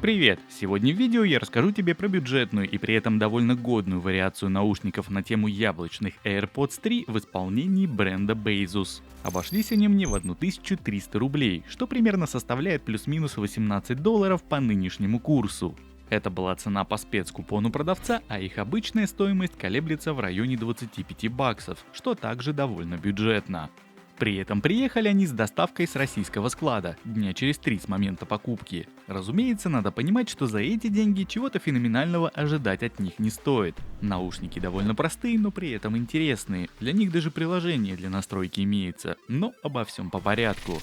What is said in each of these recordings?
Привет! Сегодня в видео я расскажу тебе про бюджетную и при этом довольно годную вариацию наушников на тему яблочных AirPods 3 в исполнении бренда Baseus. Обошлись они мне в 1300 рублей, что примерно составляет плюс-минус $18 по нынешнему курсу. Это была цена по спецкупону продавца, а их обычная стоимость колеблется в районе 25 баксов, что также довольно бюджетно. При этом приехали они с доставкой с российского склада, дня через 3 с момента покупки. Разумеется, надо понимать, что за эти деньги чего-то феноменального ожидать от них не стоит. Наушники довольно простые, но при этом интересные. Для них даже приложение для настройки имеется, но обо всем по порядку.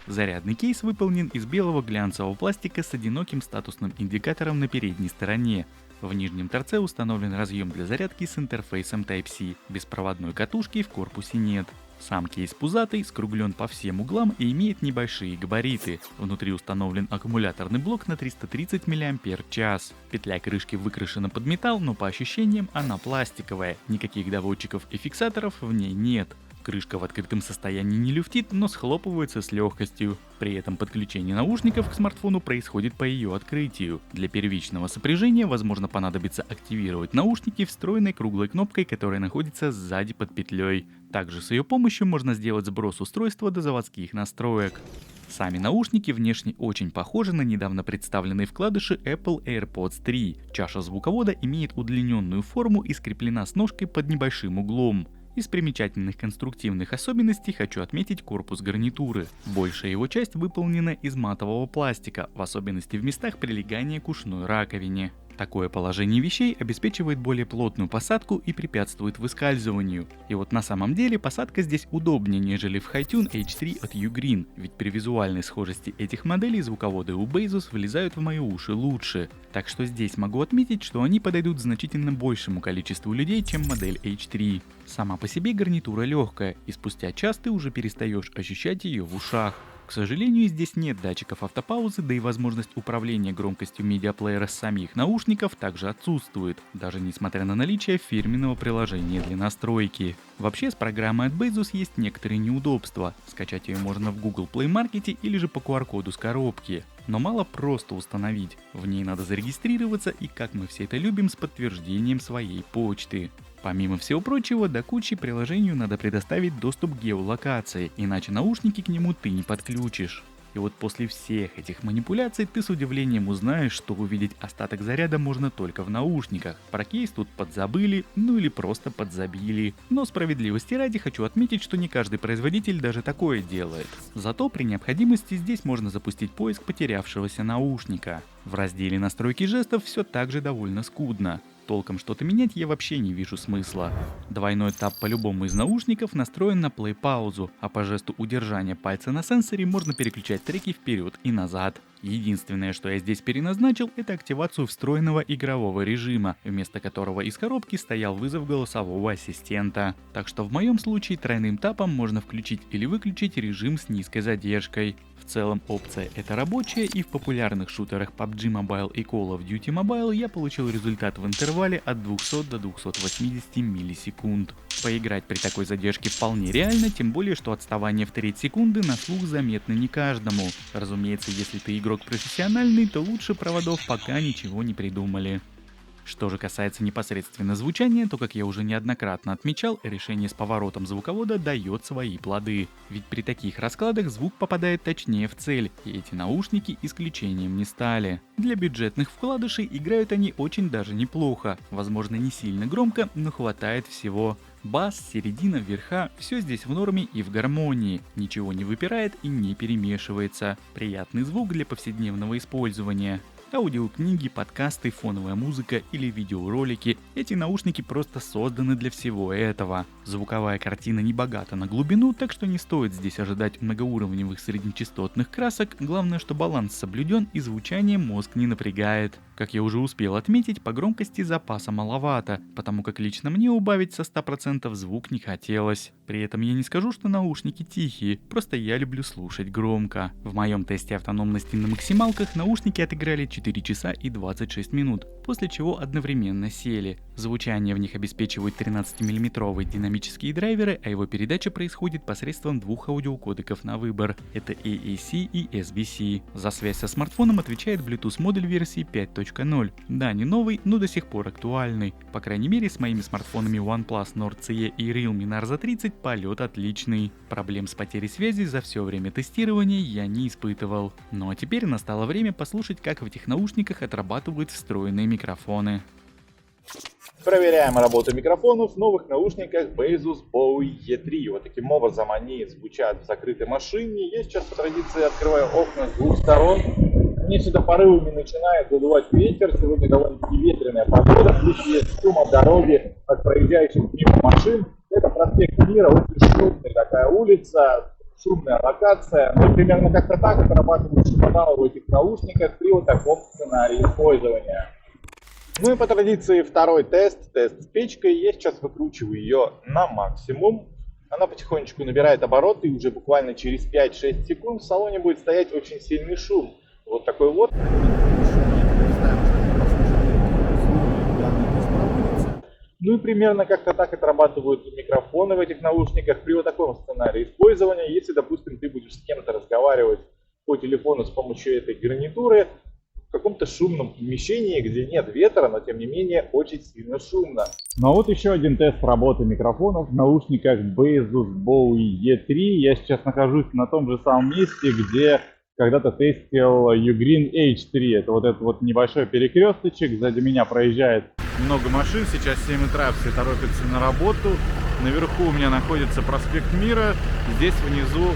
Зарядный кейс выполнен из белого глянцевого пластика с одиноким статусным индикатором на передней стороне. В нижнем торце установлен разъем для зарядки с интерфейсом Type-C, беспроводной катушки в корпусе нет. Сам кейс пузатый, скруглен по всем углам и имеет небольшие габариты. Внутри установлен аккумуляторный блок на 330 мАч. Петля крышки выкрашена под металл, но по ощущениям она пластиковая. Никаких доводчиков и фиксаторов в ней нет. Крышка в открытом состоянии не люфтит, но схлопывается с легкостью. При этом подключение наушников к смартфону происходит по ее открытию. Для первичного сопряжения возможно понадобится активировать наушники встроенной круглой кнопкой, которая находится сзади под петлей. Также с ее помощью можно сделать сброс устройства до заводских настроек. Сами наушники внешне очень похожи на недавно представленные вкладыши Apple AirPods 3. Чаша звуковода имеет удлиненную форму и скреплена с ножкой под небольшим углом. Из примечательных конструктивных особенностей хочу отметить корпус гарнитуры. Большая его часть выполнена из матового пластика, в особенности в местах прилегания к ушной раковине. Такое положение вещей обеспечивает более плотную посадку и препятствует выскальзыванию. И вот на самом деле посадка здесь удобнее, нежели в HiTune H3 от Ugreen, ведь при визуальной схожести этих моделей звуководы у Baseus влезают в мои уши лучше. Так что здесь могу отметить, что они подойдут значительно большему количеству людей, чем модель H3. Сама по себе гарнитура легкая, и спустя час ты уже перестаешь ощущать ее в ушах. К сожалению, здесь нет датчиков автопаузы, да и возможность управления громкостью медиаплеера с самих наушников также отсутствует, даже несмотря на наличие фирменного приложения для настройки. Вообще, с программой от Baseus есть некоторые неудобства. Скачать ее можно в Google Play Market или же по QR-коду с коробки. Но мало просто установить, в ней надо зарегистрироваться и, как мы все это любим, с подтверждением своей почты. Помимо всего прочего, до кучи приложению надо предоставить доступ к геолокации, иначе наушники к нему ты не подключишь. И вот после всех этих манипуляций ты с удивлением узнаешь, что увидеть остаток заряда можно только в наушниках. Про кейс тут подзабыли, ну или просто подзабили. Но справедливости ради хочу отметить, что не каждый производитель даже такое делает. Зато при необходимости здесь можно запустить поиск потерявшегося наушника. В разделе настройки жестов все так же довольно скудно. Толком что-то менять я вообще не вижу смысла. Двойной тап по любому из наушников настроен на плей-паузу, а по жесту удержания пальца на сенсоре можно переключать треки вперед и назад. Единственное, что я здесь переназначил, это активацию встроенного игрового режима, вместо которого из коробки стоял вызов голосового ассистента. Так что в моем случае тройным тапом можно включить или выключить режим с низкой задержкой. В целом опция эта рабочая, и в популярных шутерах PUBG Mobile и Call of Duty Mobile я получил результат в интервале от 200 до 280 миллисекунд. Поиграть при такой задержке вполне реально, тем более, что отставание в треть секунды на слух заметно не каждому. Разумеется, если ты игрок профессиональный, то лучше проводов пока ничего не придумали. Что же касается непосредственно звучания, то, как я уже неоднократно отмечал, решение с поворотом звуковода дает свои плоды. Ведь при таких раскладах звук попадает точнее в цель, и эти наушники исключением не стали. Для бюджетных вкладышей играют они очень даже неплохо, возможно не сильно громко, но хватает всего. Бас, середина, верха, все здесь в норме и в гармонии, ничего не выпирает и не перемешивается. Приятный звук для повседневного использования. Аудиокниги, подкасты, фоновая музыка или видеоролики – эти наушники просто созданы для всего этого. Звуковая картина не богата на глубину, так что не стоит здесь ожидать многоуровневых среднечастотных красок, главное, что баланс соблюден и звучание мозг не напрягает. Как я уже успел отметить, по громкости запаса маловато, потому как лично мне убавить со 100% звук не хотелось. При этом я не скажу, что наушники тихие, просто я люблю слушать громко. В моем тесте автономности на максималках наушники отыграли 4 часа и 26 минут, после чего одновременно сели. Звучание в них обеспечивают 13-мм динамические драйверы, а его передача происходит посредством двух аудиокодеков на выбор. Это AAC и SBC. За связь со смартфоном отвечает Bluetooth модуль версии 5.0. Да, не новый, но до сих пор актуальный. По крайней мере, с моими смартфонами OnePlus Nord CE и Realme Narza 30 полет отличный. Проблем с потерей связи за все время тестирования я не испытывал. Ну а теперь настало время послушать, как в этих наушниках отрабатывают встроенные микрофоны. Проверяем работу микрофонов в новых наушниках Baseus Bowie E3. Вот таким образом они звучат в закрытой машине. Я сейчас по традиции открываю окна с двух сторон. Мне сюда порывами начинает задувать ветер. Сегодня довольно-таки ветреная погода. Плюс есть шум от дороги от проезжающих мимо машин. Это проспект Мира, очень шумная такая улица, шумная локация. Ну, примерно как-то так отрабатывают шумодалы в этих наушниках при вот таком сценарии использования. Ну и по традиции второй тест с печкой. Я сейчас выкручиваю ее на максимум. Она потихонечку набирает обороты, и уже буквально через 5-6 секунд в салоне будет стоять очень сильный шум. Вот такой вот. Ну и примерно как-то так отрабатывают микрофоны в этих наушниках при вот таком сценарии использования. Если, допустим, ты будешь с кем-то разговаривать по телефону с помощью этой гарнитуры, в каком-то шумном помещении, где нет ветра, но тем не менее очень сильно шумно. Ну а вот еще один тест работы микрофонов в наушниках Baseus Bowie E3. Я сейчас нахожусь на том же самом месте, где когда-то тестил Ugreen H3. Это вот этот вот небольшой перекресточек. Сзади меня проезжает много машин. Сейчас 7 утра, все торопятся на работу. Наверху у меня находится проспект Мира. Здесь внизу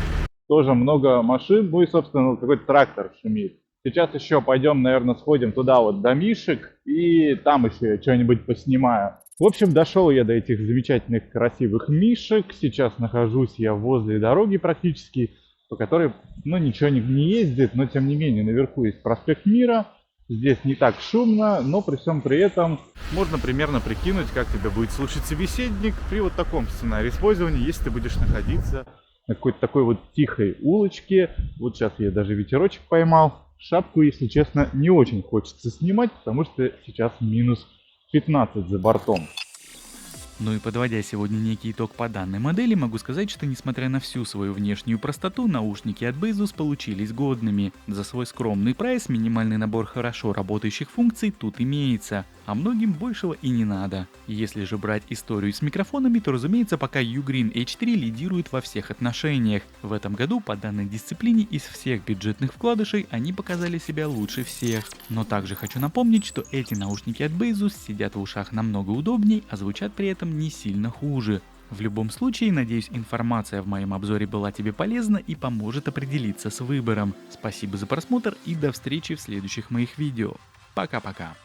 тоже много машин. Ну и, собственно, какой-то трактор шумит. Сейчас еще пойдем, наверное, сходим туда вот до Мишек, и там еще что-нибудь поснимаю. В общем, дошел я до этих замечательных красивых Мишек. Сейчас нахожусь я возле дороги практически, по которой, ну, ничего не ездит, но тем не менее, наверху есть проспект Мира. Здесь не так шумно, но при всем при этом можно примерно прикинуть, как тебе будет слушать собеседник при вот таком сценарии использования, если ты будешь находиться на какой-то такой вот тихой улочке. Вот сейчас я даже ветерочек поймал. Шапку, если честно, не очень хочется снимать, потому что сейчас минус 15 за бортом. Ну и подводя сегодня некий итог по данной модели, могу сказать, что несмотря на всю свою внешнюю простоту, наушники от Baseus получились годными. За свой скромный прайс минимальный набор хорошо работающих функций тут имеется, а многим большего и не надо. Если же брать историю с микрофонами, то разумеется пока Ugreen H3 лидирует во всех отношениях. В этом году по данной дисциплине из всех бюджетных вкладышей они показали себя лучше всех. Но также хочу напомнить, что эти наушники от Baseus сидят в ушах намного удобней, а звучат при этом не сильно хуже. В любом случае, надеюсь, информация в моем обзоре была тебе полезна и поможет определиться с выбором. Спасибо за просмотр и до встречи в следующих моих видео. Пока-пока.